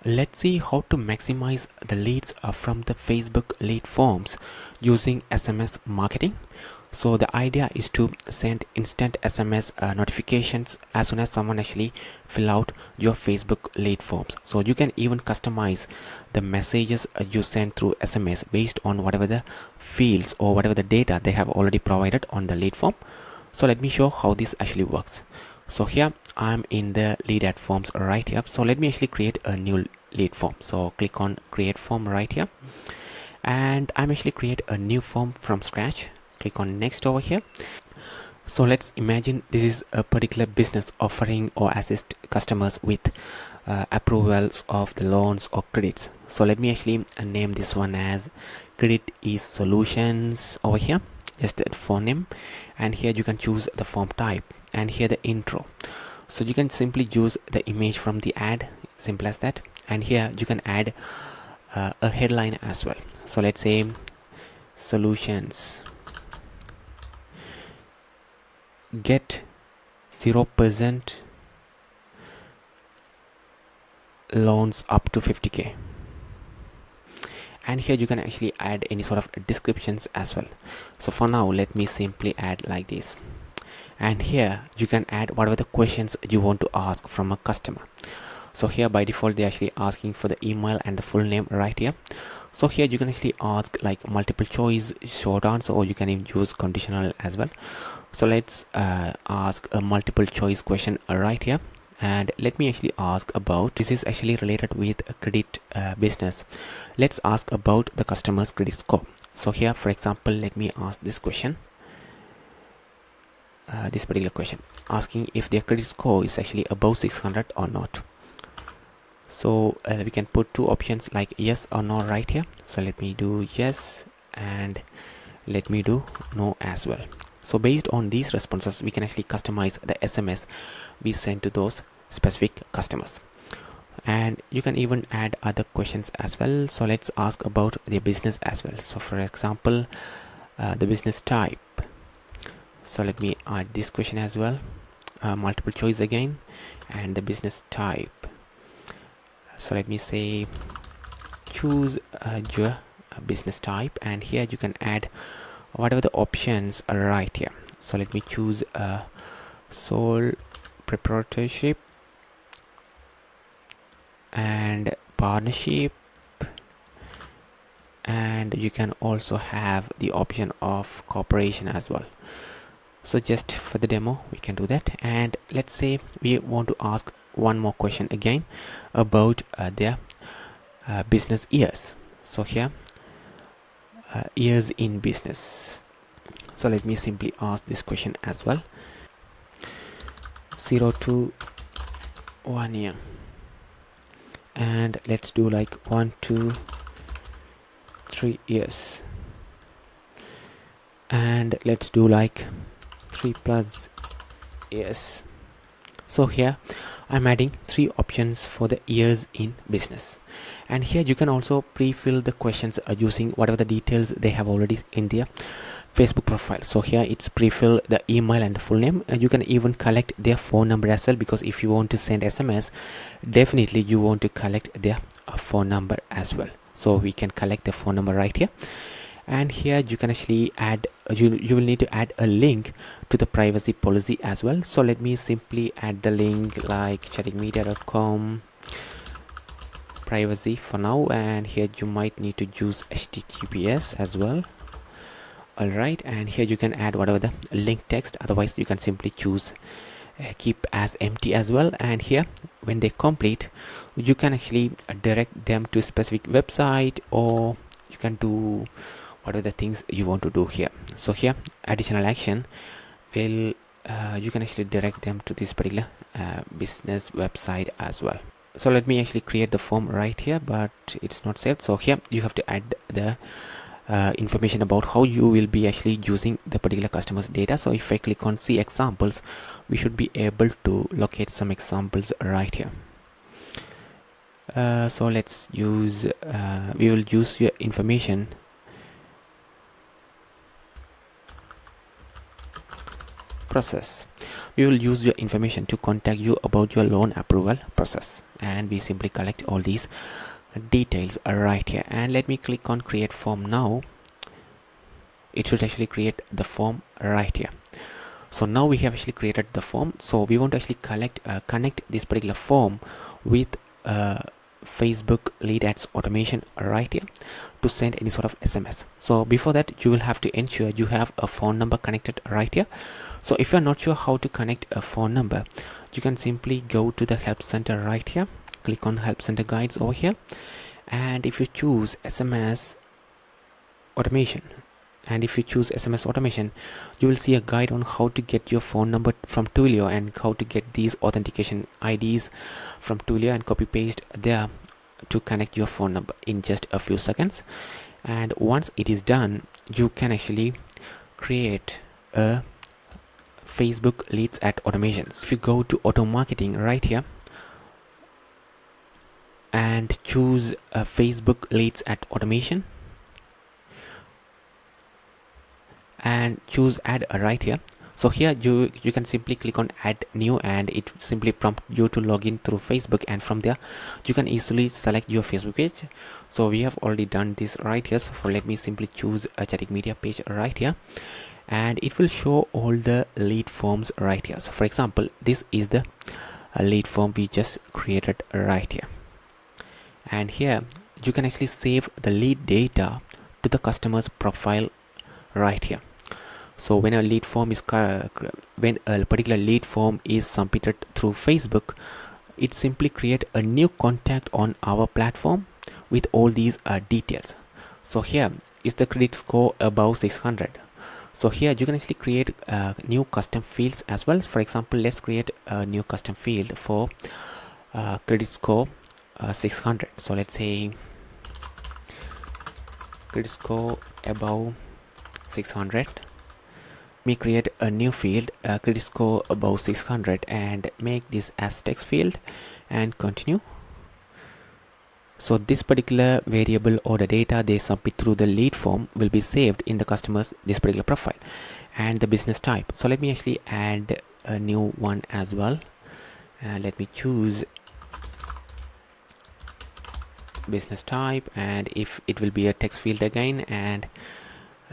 Let's see how to maximize the leads from the Facebook lead forms using SMS marketing. So the idea is to send instant SMS notifications as soon as someone actually fill out your Facebook lead forms. So you can even customize the messages you send through SMS based on whatever the fields or whatever the data they have already provided on the lead form. So let me show how this actually works. So here I'm in the lead ad forms right here. So let me actually create a new lead form. So click on create form right here, and I'm actually create a new form from scratch. Click on next over here. So let's imagine this is a particular business offering or assist customers with approvals of the loans or credits. So let me actually name this one as Credit is Solutions over here, just a phone name, and here you can choose the form type and here the intro. So you can simply use the image from the ad, simple as that, and here you can add a headline as well. So let's say solutions get 0% loans up to 50k, and here you can actually add any sort of descriptions as well. So for now let me simply add like this, and here you can add whatever the questions you want to ask from a customer. So here by default they're actually asking for the email and the full name right here. So here you can actually ask like multiple choice, short answer, or you can even use conditional as well. So let's ask a multiple choice question right here, and let me actually ask about, this is actually related with a credit business. Let's ask about the customer's credit score. So here for example let me ask this question, this particular question, asking if their credit score is actually above 600 or not. So we can put two options like yes or no right here. So let me do yes, and let me do no as well. So based on these responses we can actually customize the SMS we send to those specific customers, and you can even add other questions as well. So let's ask about their business as well. So for example the business type. So let me add this question as well, multiple choice again, and the business type. So let me say choose your business type, and here you can add whatever the options are right here. So let me choose sole proprietorship and partnership, and you can also have the option of corporation as well. So just for the demo we can do that, and let's say we want to ask one more question again about their business years. So here years in business. So let me simply ask this question as well, 0 to 1 year, and let's do like 1 to 3 years, and let's do like 3+ years. So here I'm adding 3 options for the years in business, and here you can also pre-fill the questions using whatever the details they have already in their Facebook profile. So here it's pre-fill the email and the full name, and you can even collect their phone number as well, because if you want to send SMS definitely you want to collect their phone number as well. So we can collect the phone number right here, and here you can actually add, you will need to add a link to the privacy policy as well. So let me simply add the link like chattingmedia.com privacy for now, and here you might need to use HTTPS as well. Alright, and here you can add whatever the link text, otherwise you can simply choose keep as empty as well. And here when they complete you can actually direct them to a specific website, or you can do whatever the things you want to do here. So here additional action will you can actually direct them to this particular business website as well. So let me actually create the form right here, but it's not saved. So here you have to add the information about how you will be actually using the particular customer's data. So if I click on see examples, we should be able to locate some examples right here. So let's use we will use your information process. we will use your information to contact you about your loan approval process, and we simply collect all these details right here. And let me click on create form. Now it should actually create the form right here. So now we have actually created the form. So we want to actually connect this particular form with Facebook lead ads automation right here to send any sort of SMS. So before that, you will have to ensure you have a phone number connected right here. So if you're not sure how to connect a phone number, you can simply go to the help center right here, click on help center guides over here, and if you choose SMS automation, you will see a guide on how to get your phone number from Twilio and how to get these authentication IDs from Twilio and copy paste there to connect your phone number in just a few seconds. And once it is done, you can actually create a Facebook leads at automations. If you go to auto marketing right here and choose a Facebook leads at automation and choose add right here. So here you can simply click on add new, and it simply prompt you to log in through Facebook, and from there you can easily select your Facebook page. So we have already done this right here. So let me simply choose a chatting media page right here, and it will show all the lead forms right here. So for example, this is the lead form we just created right here, and here you can actually save the lead data to the customer's profile right here. So when a lead form is when a particular lead form is submitted through Facebook, it simply create a new contact on our platform with all these details. So here is the credit score above 600. So here you can actually create new custom fields as well. For example, let's create a new custom field for credit score 600. So let's say credit score above 600. We create a new field, credit score above 600, and make this as text field and continue. So this particular variable or the data they submit through the lead form will be saved in the customer's this particular profile. And the business type, so let me actually add a new one as well. Let me choose business type, and if it will be a text field again, and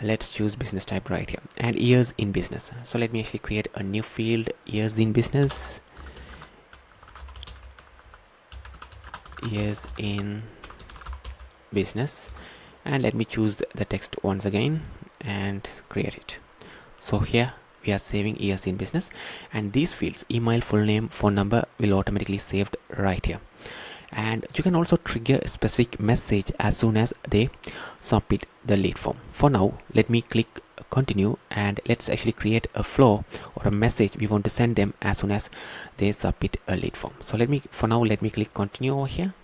let's choose business type right here, and years in business. So let me actually create a new field, years in business, and let me choose the text once again and create it. So here we are saving years in business, and these fields, email, full name, phone number, will automatically saved right here. And you can also trigger a specific message as soon as they submit the lead form. For now, let me click continue, and let's actually create a flow or a message we want to send them as soon as they submit a lead form. So let me click continue over here.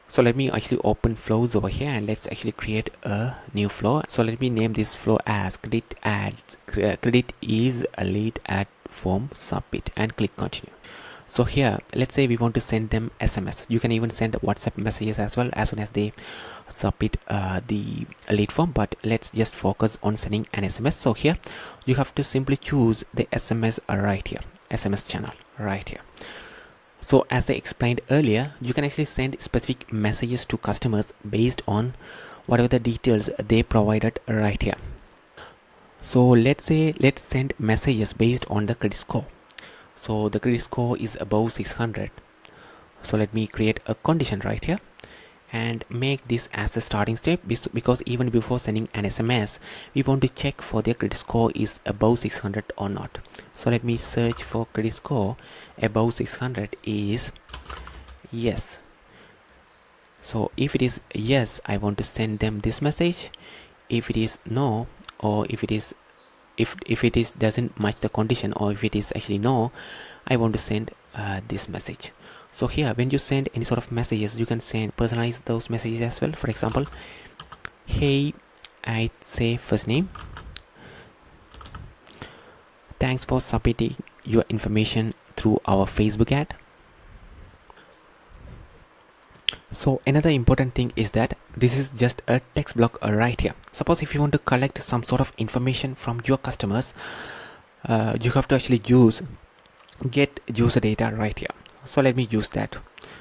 So let me actually open flows over here, and let's actually create a new flow. So let me name this flow as credit is a lead ad form submit, and click continue. So here, let's say we want to send them SMS. You can even send WhatsApp messages as well as soon as they submit the lead form, but let's just focus on sending an SMS. So here you have to simply choose the SMS right here, SMS channel right here. So as I explained earlier, you can actually send specific messages to customers based on whatever the details they provided right here. So let's send messages based on the credit score. So the credit score is above 600. So let me create a condition right here and make this as a starting step, because even before sending an SMS, we want to check for their credit score is above 600 or not. So let me search for credit score above 600 is yes. So if it is yes, I want to send them this message. If it is no, or if it is doesn't match the condition, or if it is actually no, I want to send this message. So here, when you send any sort of messages, you can personalize those messages as well. For example, hey, I say first name, thanks for submitting your information through our Facebook ad. So another important thing is that this is just a text block right here. Suppose if you want to collect some sort of information from your customers, you have to actually use get user data right here. So let me use that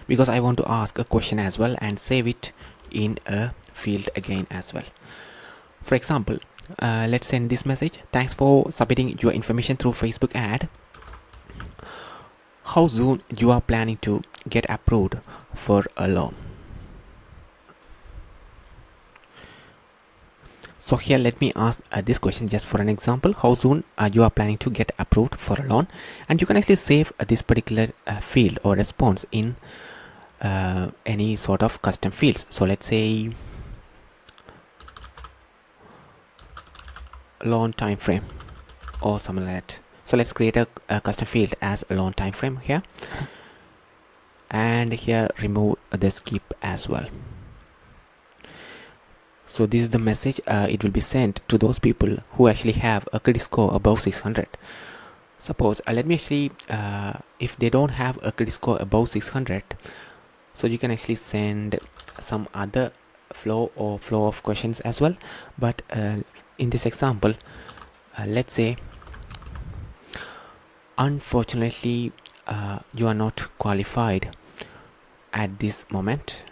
because I want to ask a question as well and save it in a field again as well. For example, let's send this message. Thanks for submitting your information through Facebook ad. How soon you are planning to get approved for a loan? So here let me ask this question just for an example. How soon you are planning to get approved for a loan? And you can actually save this particular field or response in any sort of custom fields. So let's say loan time frame or something like that. So let's create a custom field as a loan time frame here, and here remove the skip as well. So this is the message it will be sent to those people who actually have a credit score above 600. Suppose let me actually if they don't have a credit score above 600, so you can actually send some other flow of questions as well. But in this example, let's say unfortunately you are not qualified at this moment.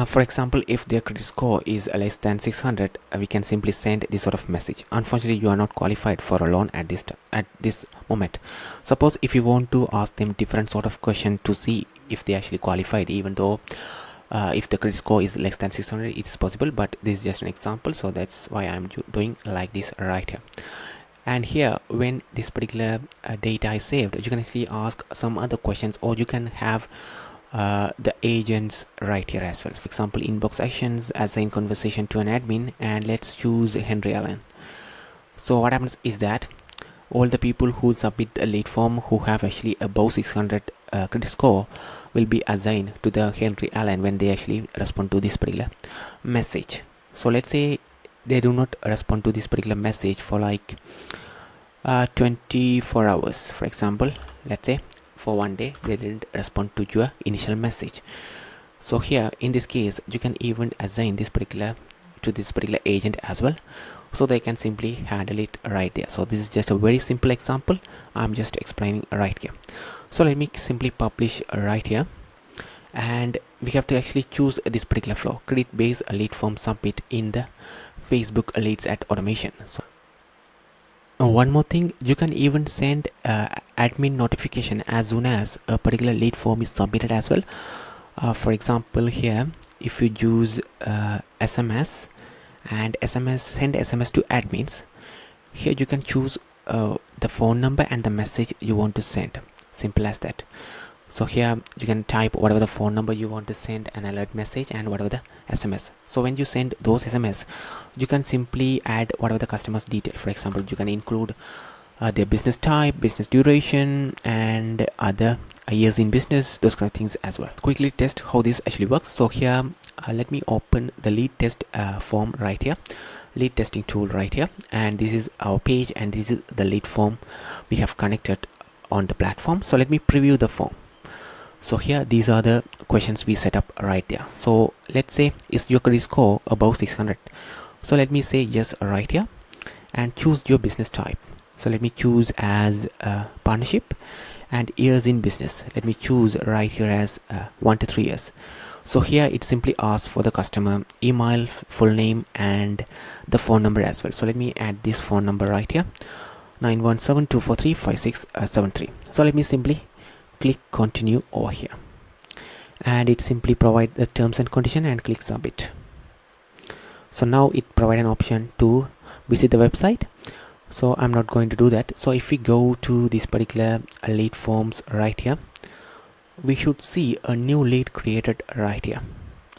For example, if their credit score is less than 600, we can simply send this sort of message. Unfortunately, you are not qualified for a loan at this moment. Suppose if you want to ask them different sort of question to see if they actually qualified, even though if the credit score is less than 600, it's possible, but this is just an example, so that's why I'm doing like this right here. And here, when this particular data is saved, you can actually ask some other questions, or you can have the agents right here as well. For example, inbox actions, assign conversation to an admin, and let's choose Henry Allen. So what happens is that all the people who submit a lead form who have actually above 600 credit score will be assigned to the Henry Allen when they actually respond to this particular message. So let's say they do not respond to this particular message for like 24 hours, for example. Let's say for one day they didn't respond to your initial message. So here in this case, you can even assign this particular agent as well, so they can simply handle it right there. So this is just a very simple example I'm just explaining right here. So let me simply publish right here, and we have to actually choose this particular flow, credit based lead form submit in the Facebook leads at automation. So one more thing, you can even send admin notification as soon as a particular lead form is submitted as well. For example, here if you use SMS and send SMS to admins, here you can choose the phone number and the message you want to send. Simple as that. So here you can type whatever the phone number you want to send an alert message and whatever the SMS. So when you send those SMS, you can simply add whatever the customer's detail. For example, you can include their business type, business duration, and other years in business, those kind of things as well. Quickly test how this actually works. So here let me open the lead test form right here, lead testing tool right here, and this is our page, and this is the lead form we have connected on the platform. So let me preview the form. So here these are the questions we set up right there. So let's say, is your credit score above 600? So let me say yes right here, and choose your business type. So let me choose as partnership, and years in business, let me choose right here as 1 to 3 years. So here it simply asks for the customer email, full name, and the phone number as well. So let me add this phone number right here, 917-243-5673. So let me simply click continue over here, and it simply provide the terms and condition, and click submit. So now it provide an option to visit the website. So I'm not going to do that. So if we go to this particular lead forms right here, we should see a new lead created right here.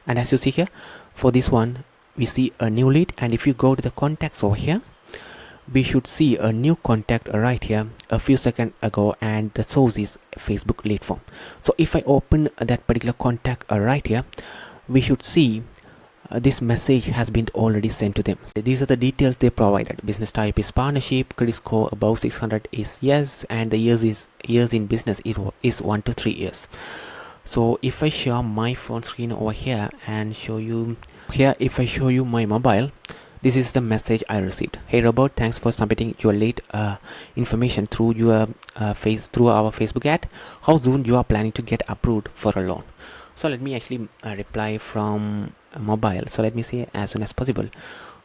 And as you see here, for this one we see a new lead, and if you go to the contacts over here, we should see a new contact right here a few seconds ago, and the source is Facebook lead form. So if I open that particular contact right here, we should see this message has been already sent to them. So these are the details they provided. Business type is partnership, credit score above 600 is yes, and the years in business is 1 to 3 years. So if I share my phone screen over here and show you Here, if I show you my mobile, this is the message I received. Hey Robert, thanks for submitting your late information through your through our Facebook ad. How soon you are planning to get approved for a loan? So let me actually reply from mobile. So let me say as soon as possible.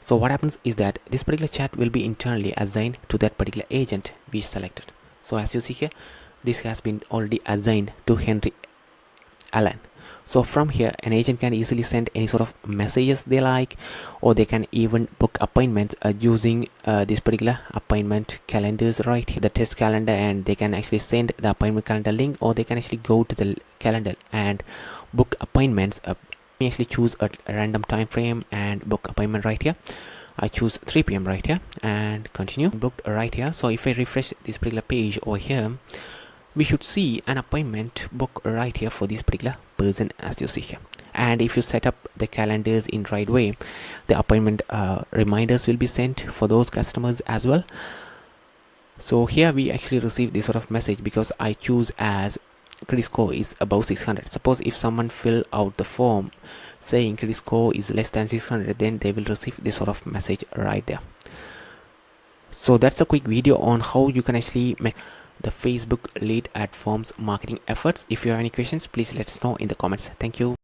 So what happens is that this particular chat will be internally assigned to that particular agent we selected. So as you see here, this has been already assigned to Henry Allen. So from here, an agent can easily send any sort of messages they like, or they can even book appointments using this particular appointment calendars right here, the test calendar, and they can actually send the appointment calendar link, or they can actually go to the calendar and book appointments. We actually choose a random time frame and book appointment right here. I choose 3 p.m. right here and continue. Booked right here. So if I refresh this particular page over here, we should see an appointment book right here for this particular person, as you see here. And if you set up the calendars in right way, the appointment reminders will be sent for those customers as well. So here we actually receive this sort of message because I choose as credit score is above 600. Suppose if someone fill out the form saying credit score is less than 600, then they will receive this sort of message right there. So that's a quick video on how you can actually make the Facebook lead ad forms marketing efforts. If you have any questions, please let us know in the comments. Thank you.